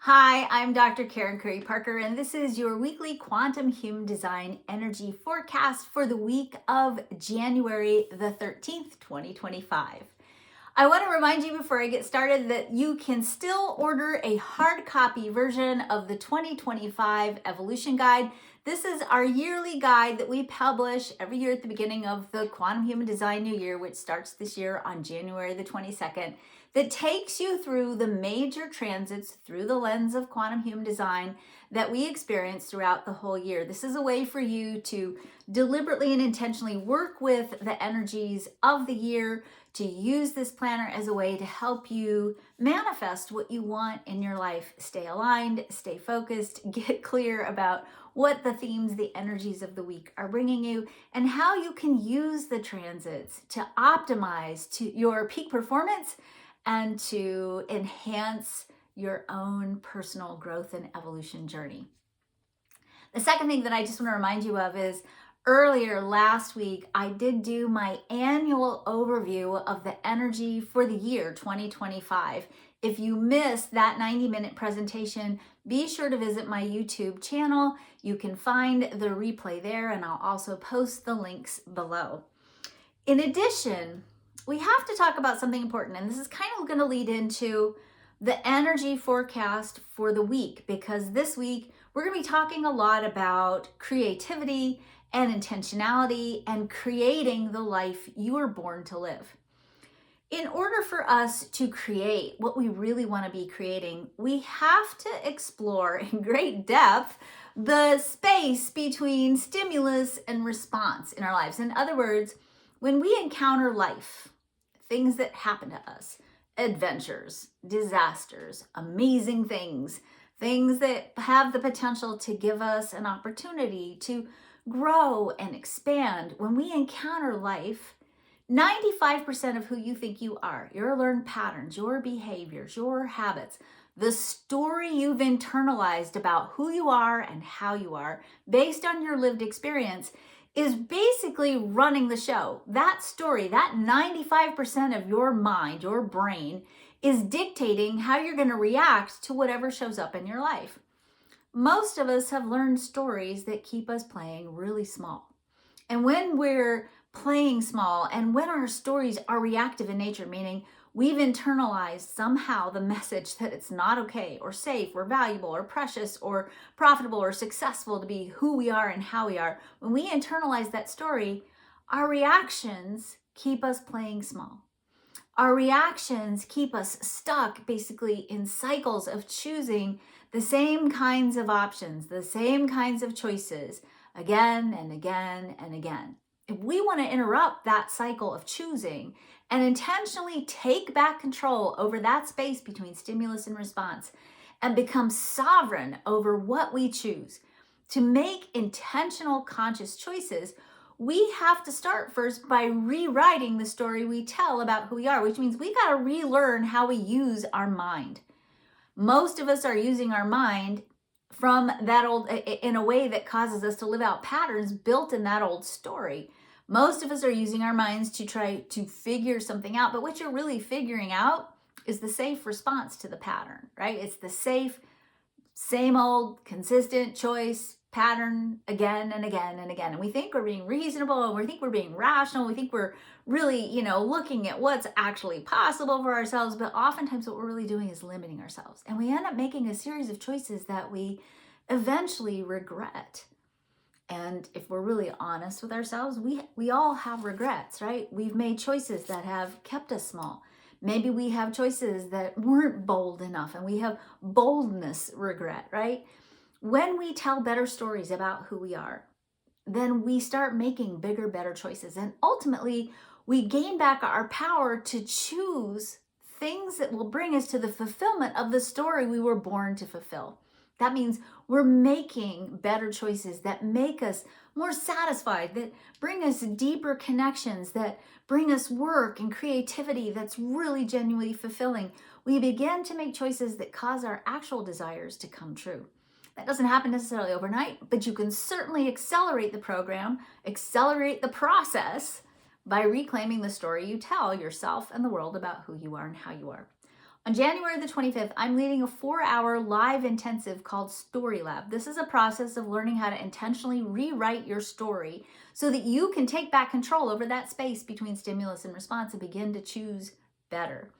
Hi, I'm Dr. Karen Curry Parker, and this is your weekly Quantum Human Design energy forecast for the week of January the 13th, 2025. I want to remind you before I get started that you can still order a hard copy version of the 2025 Evolution Guide. This is our yearly guide that we publish every year at the beginning of the Quantum Human Design New Year, which starts this year on January the 22nd, that takes you through the major transits through the lens of quantum human design that we experience throughout the whole year. This is a way for you to deliberately and intentionally work with the energies of the year, to use this planner as a way to help you manifest what you want in your life. Stay aligned, stay focused, get clear about what the themes, the energies of the week are bringing you, and how you can use the transits to optimize to your peak performance and to enhance your own personal growth and evolution journey. The second thing that I just want to remind you of is earlier last week, I did do my annual overview of the energy for the year 2025. If you missed that 90-minute presentation, be sure to visit my YouTube channel. You can find the replay there, and I'll also post the links below. In addition, we have to talk about something important, and this is kind of going to lead into the energy forecast for the week, because this week we're going to be talking a lot about creativity and intentionality and creating the life you were born to live. In order for us to create what we really want to be creating, we have to explore in great depth the space between stimulus and response in our lives. In other words, when we encounter life, things that happen to us, adventures, disasters, amazing things, things that have the potential to give us an opportunity to grow and expand. When we encounter life, 95% of who you think you are, your learned patterns, your behaviors, your habits, the story you've internalized about who you are and how you are based on your lived experience is basically running the show. That story, that 95% of your mind, your brain, is dictating how you're going to react to whatever shows up in your life. Most of us have learned stories that keep us playing really small. And when we're playing small and when our stories are reactive in nature, meaning we've internalized somehow the message that it's not okay or safe or valuable or precious or profitable or successful to be who we are and how we are, when we internalize that story, our reactions keep us playing small. Our reactions keep us stuck basically in cycles of choosing the same kinds of options, the same kinds of choices again and again and again. If we want to interrupt that cycle of choosing and intentionally take back control over that space between stimulus and response and become sovereign over what we choose, to make intentional conscious choices, we have to start first by rewriting the story we tell about who we are, which means we got to relearn how we use our mind. Most of us are using our mind from that old, in a way that causes us to live out patterns built in that old story. Most of us are using our minds to try to figure something out, but what you're really figuring out is the safe response to the pattern, right? It's the safe, same old, consistent choice pattern again and again and again. And we think we're being reasonable, and we think we're being rational. We think we're really, looking at what's actually possible for ourselves. But oftentimes what we're really doing is limiting ourselves. And we end up making a series of choices that we eventually regret. And if we're really honest with ourselves, we all have regrets, right? We've made choices that have kept us small. Maybe we have choices that weren't bold enough, and we have boldness regret, right? When we tell better stories about who we are, then we start making bigger, better choices. And ultimately, we gain back our power to choose things that will bring us to the fulfillment of the story we were born to fulfill. That means we're making better choices that make us more satisfied, that bring us deeper connections, that bring us work and creativity that's really genuinely fulfilling. We begin to make choices that cause our actual desires to come true. That doesn't happen necessarily overnight, but you can certainly accelerate the program, accelerate the process by reclaiming the story you tell yourself and the world about who you are and how you are. On January the 25th, I'm leading a 4-hour live intensive called Story Lab. This is a process of learning how to intentionally rewrite your story so that you can take back control over that space between stimulus and response and begin to choose better.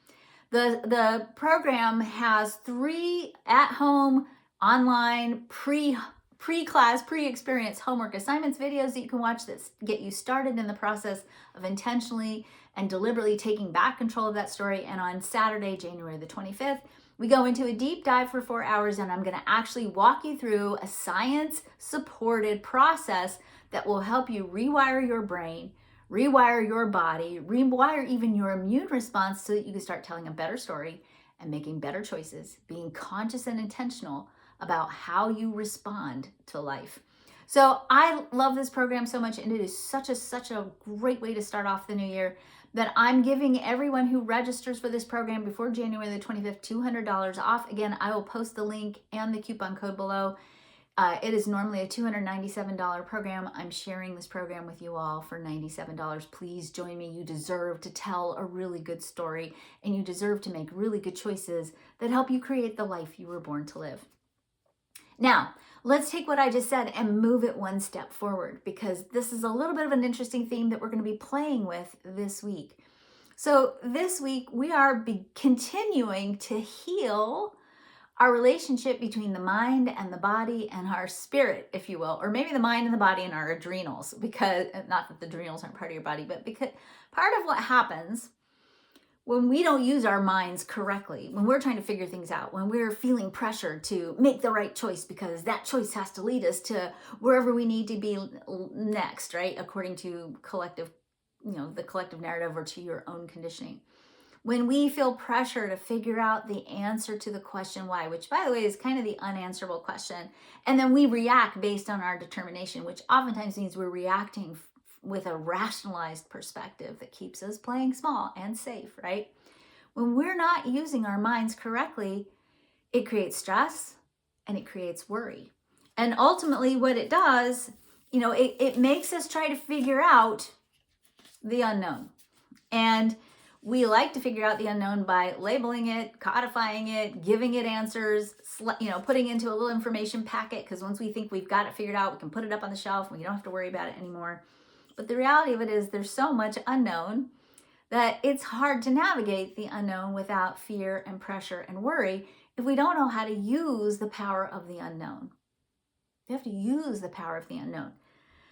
The program has 3 at-home, online, pre-class, pre-experience homework assignments videos that you can watch that get you started in the process of intentionally and deliberately taking back control of that story. And on Saturday, January the 25th, we go into a deep dive for 4 hours, and I'm going to actually walk you through a science-supported process that will help you rewire your brain, rewire your body, rewire even your immune response so that you can start telling a better story and making better choices, being conscious and intentional about how you respond to life. So I love this program so much, and it is such a great way to start off the new year that I'm giving everyone who registers for this program before January the 25th $200 off. Again, I will post the link and the coupon code below. It is normally a $297 program. I'm sharing this program with you all for $97. Please join me. You deserve to tell a really good story, and you deserve to make really good choices that help you create the life you were born to live. Now, let's take what I just said and move it one step forward, because this is a little bit of an interesting theme that we're going to be playing with this week. So this week, we are continuing to heal our relationship between the mind and the body and our spirit, if you will, or maybe the mind and the body and our adrenals, because not that the adrenals aren't part of your body, but because part of what happens when we don't use our minds correctly, when we're trying to figure things out, when we're feeling pressure to make the right choice because that choice has to lead us to wherever we need to be next, right? According to collective, the collective narrative, or to your own conditioning. When we feel pressure to figure out the answer to the question why, which by the way is kind of the unanswerable question, and then we react based on our determination, which oftentimes means we're reacting with a rationalized perspective that keeps us playing small and safe, right? When we're not using our minds correctly, it creates stress and it creates worry. And ultimately what it does, it makes us try to figure out the unknown. And we like to figure out the unknown by labeling it, codifying it, giving it answers, putting into a little information packet, because once we think we've got it figured out, we can put it up on the shelf and we don't have to worry about it anymore. But the reality of it is there's so much unknown that it's hard to navigate the unknown without fear and pressure and worry if we don't know how to use the power of the unknown. We have to use the power of the unknown.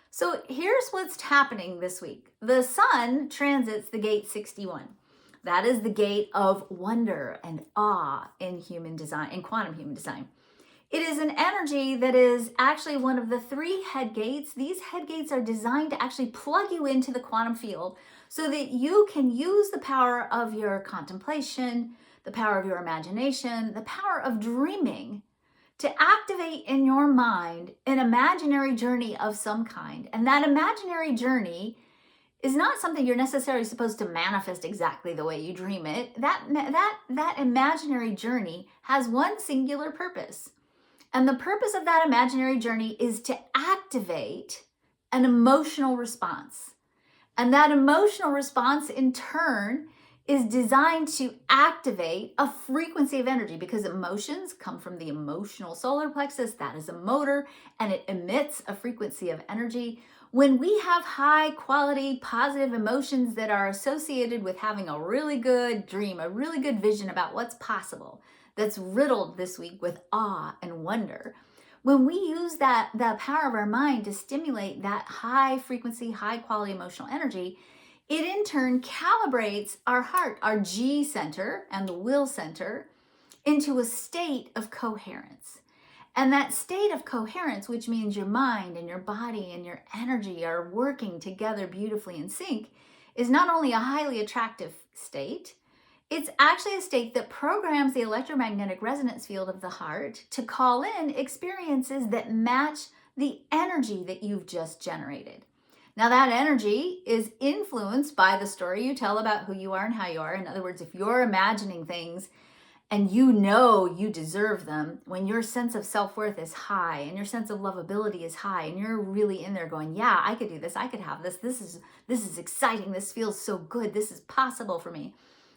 So here's what's happening this week. The sun transits the gate 61. That is the gate of wonder and awe in human design, in quantum human design. It is an energy that is actually one of the 3 head gates. These head gates are designed to actually plug you into the quantum field so that you can use the power of your contemplation, the power of your imagination, the power of dreaming to activate in your mind an imaginary journey of some kind. And that imaginary journey is not something you're necessarily supposed to manifest exactly the way you dream it. That imaginary journey has one singular purpose. And the purpose of that imaginary journey is to activate an emotional response. And that emotional response in turn is designed to activate a frequency of energy, because emotions come from the emotional solar plexus. That is a motor, and it emits a frequency of energy. When we have high quality, positive emotions that are associated with having a really good dream, a really good vision about what's possible, that's riddled this week with awe and wonder. When we use the power of our mind to stimulate that high frequency, high quality emotional energy, it in turn calibrates our heart, our G center and the will center, into a state of coherence. And that state of coherence, which means your mind and your body and your energy are working together beautifully in sync, is not only a highly attractive state, it's actually a state that programs the electromagnetic resonance field of the heart to call in experiences that match the energy that you've just generated. Now, that energy is influenced by the story you tell about who you are and how you are. In other words, if you're imagining things and you know you deserve them, when your sense of self-worth is high and your sense of lovability is high and you're really in there going, yeah, I could do this, I could have this, this is exciting, this feels so good, this is possible for me.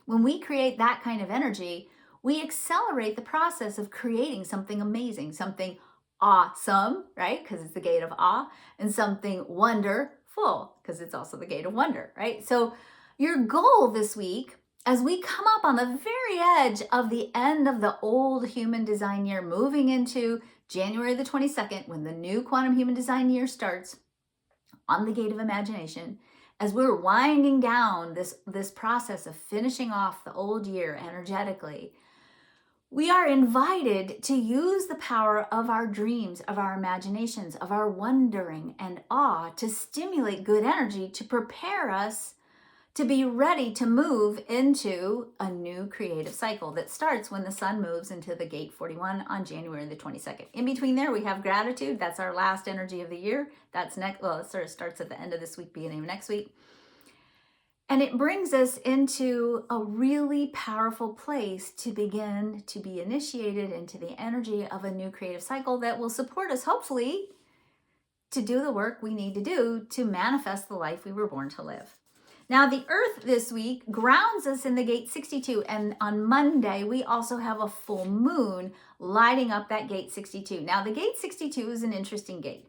When we create that kind of energy, we accelerate the process of creating something amazing, something awesome, right? Because it's the gate of awe, and something wonderful, because it's also the gate of wonder, right? So your goal this week, as we come up on the very edge of the end of the old human design year, moving into January the 22nd, when the new quantum human design year starts on the gate of imagination, as we're winding down this process of finishing off the old year energetically, we are invited to use the power of our dreams, of our imaginations, of our wondering and awe to stimulate good energy to prepare us to be ready to move into a new creative cycle that starts when the sun moves into the gate 41 on January the 22nd. In between there, we have gratitude. That's our last energy of the year. That's next, well, it sort of starts at the end of this week, beginning of next week. And it brings us into a really powerful place to begin to be initiated into the energy of a new creative cycle that will support us, hopefully, to do the work we need to do to manifest the life we were born to live. Now, the Earth this week grounds us in the gate 62, and on Monday, we also have a full moon lighting up that gate 62. Now, the gate 62 is an interesting gate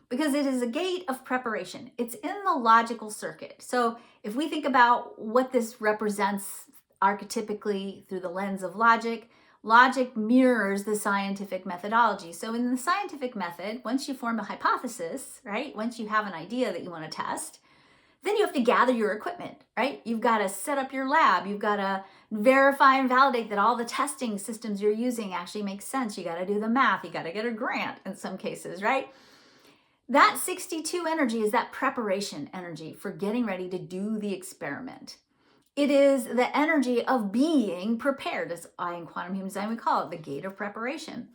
because it is a gate of preparation. It's in the logical circuit. So if we think about what this represents archetypically through the lens of logic, logic mirrors the scientific methodology. So in the scientific method, once you form a hypothesis, right, once you have an idea that you want to test, then you have to gather your equipment, right? You've got to set up your lab. You've got to verify and validate that all the testing systems you're using actually make sense. You got to do the math. You got to get a grant in some cases, right? That 62 energy is that preparation energy for getting ready to do the experiment. It is the energy of being prepared, as in quantum human design we call it, the gate of preparation.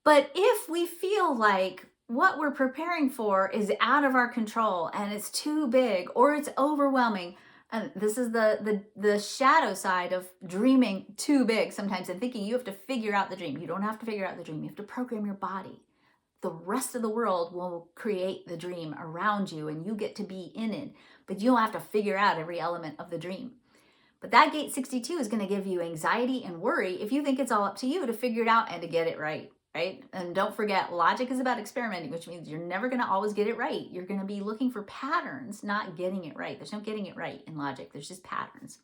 But if we feel like what we're preparing for is out of our control and it's too big or it's overwhelming, and this is the shadow side of dreaming too big sometimes and thinking you have to figure out the dream. You don't have to figure out the dream. You have to program your body. The rest of the world will create the dream around you and you get to be in it, but you don't have to figure out every element of the dream. But that gate 62 is going to give you anxiety and worry if you think it's all up to you to figure it out and to get it right, right? And don't forget, logic is about experimenting, which means you're never going to always get it right. You're going to be looking for patterns, not getting it right. There's no getting it right in logic. There's just patterns.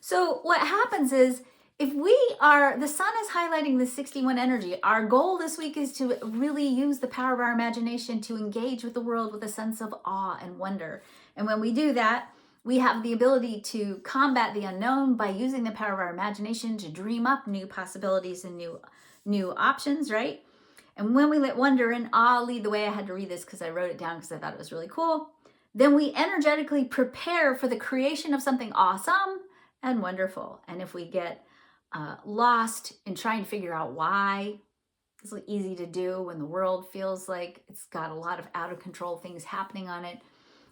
So what happens is, if the sun is highlighting the 61 energy, our goal this week is to really use the power of our imagination to engage with the world with a sense of awe and wonder. And when we do that, we have the ability to combat the unknown by using the power of our imagination to dream up new possibilities and new options, right? And when we let wonder and awe lead the way, I had to read this because I wrote it down because I thought it was really cool, then we energetically prepare for the creation of something awesome and wonderful. And if we get lost in trying to figure out why, it's easy to do when the world feels like it's got a lot of out of control things happening on it.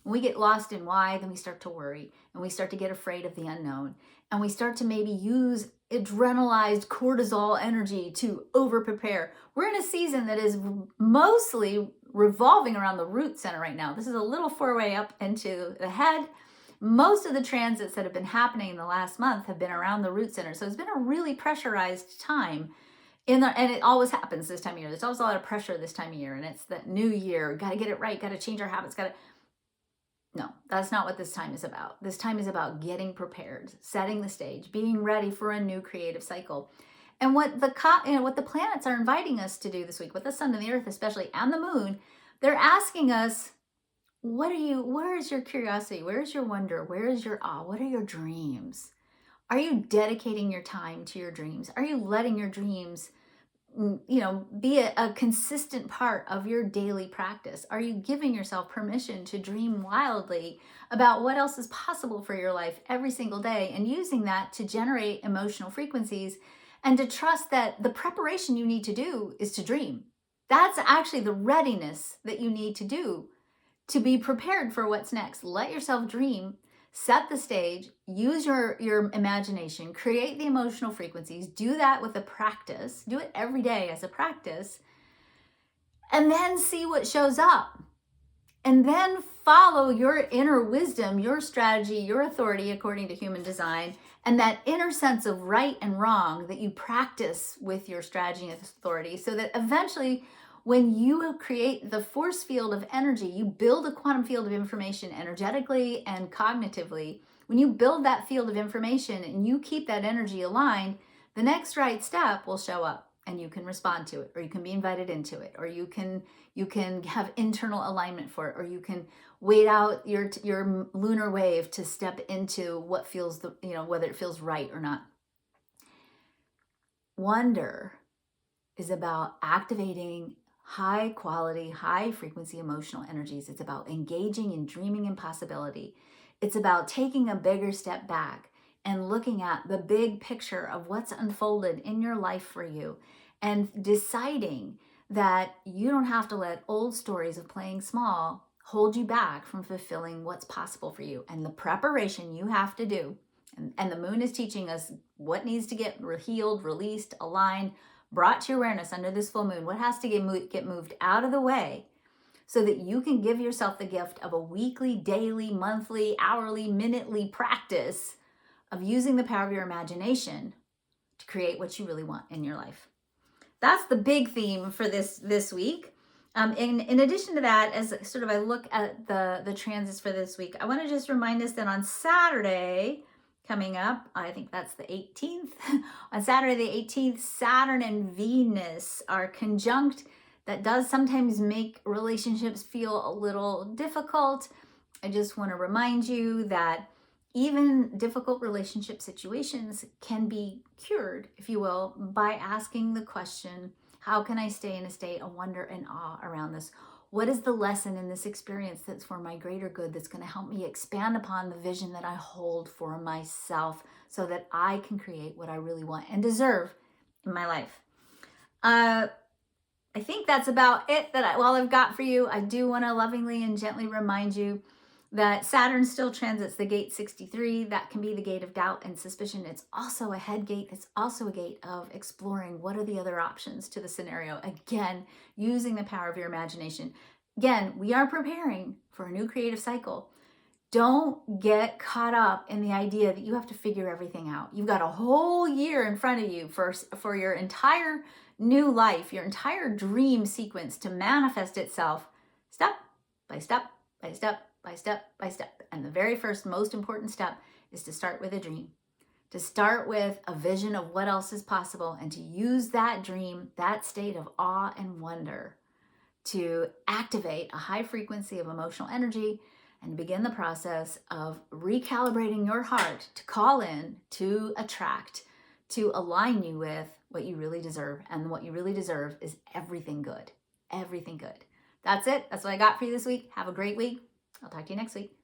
When we get lost in why, then we start to worry and we start to get afraid of the unknown. And we start to maybe use adrenalized cortisol energy to over prepare. We're in a season that is mostly revolving around the root center right now. This is a little foray up into the head. Most of the transits that have been happening in the last month have been around the root center. So it's been a really pressurized time. And it always happens this time of year. There's always a lot of pressure this time of year. And it's that new year. Got to get it right. Got to change our habits. No, that's not what this time is about. This time is about getting prepared, setting the stage, being ready for a new creative cycle. And what the planets are inviting us to do this week, with the sun and the earth especially, and the moon, they're asking us, where is your curiosity? Where is your wonder? Where is your awe? What are your dreams? Are you dedicating your time to your dreams? Are you letting your dreams, be a consistent part of your daily practice? Are you giving yourself permission to dream wildly about what else is possible for your life every single day and using that to generate emotional frequencies and to trust that the preparation you need to do is to dream? That's actually the readiness that you need to do to be prepared for what's next. Let yourself dream, set the stage, use your imagination, create the emotional frequencies, do that with a practice, do it every day as a practice, and then see what shows up. and then follow your inner wisdom, your strategy, your authority according to human design, and that inner sense of right and wrong that you practice with your strategy and authority, so that eventually when you create the force field of energy, you build a quantum field of information energetically and cognitively. When you build that field of information and you keep that energy aligned, the next right step will show up and you can respond to it, or you can be invited into it, or you can have internal alignment for it, or you can wait out your lunar wave to step into what feels whether it feels right or not. Wonder is about activating high quality, high frequency emotional energies. It's about engaging in dreaming and possibility. It's about taking a bigger step back and looking at the big picture of what's unfolded in your life for you and deciding that you don't have to let old stories of playing small hold you back from fulfilling what's possible for you. And the preparation you have to do, and the moon is teaching us what needs to get healed, released, aligned, brought to awareness under this full moon, what has to get moved out of the way so that you can give yourself the gift of a weekly, daily, monthly, hourly, minutely practice of using the power of your imagination to create what you really want in your life. That's the big theme for this week. In addition to that, as sort of I look at the transits for this week, I want to just remind us that on Saturday, coming up, I think that's the 18th. On Saturday the 18th, Saturn and Venus are conjunct. That does sometimes make relationships feel a little difficult. I just want to remind you that even difficult relationship situations can be cured, if you will, by asking the question, how can I stay in a state of wonder and awe around this? What is the lesson in this experience that's for my greater good, that's going to help me expand upon the vision that I hold for myself so that I can create what I really want and deserve in my life? I think that's about it I've got for you. I do want to lovingly and gently remind you that Saturn still transits the gate 63. That can be the gate of doubt and suspicion. It's also a head gate. It's also a gate of exploring what are the other options to the scenario. Again, using the power of your imagination. Again, we are preparing for a new creative cycle. Don't get caught up in the idea that you have to figure everything out. You've got a whole year in front of you for your entire new life, your entire dream sequence to manifest itself step by step by step by step by step. And the very first, most important step is to start with a dream, to start with a vision of what else is possible, and to use that dream, that state of awe and wonder, to activate a high frequency of emotional energy and begin the process of recalibrating your heart to call in, to attract, to align you with what you really deserve. And what you really deserve is everything good. Everything good. That's it. That's what I got for you this week. Have a great week. I'll talk to you next week.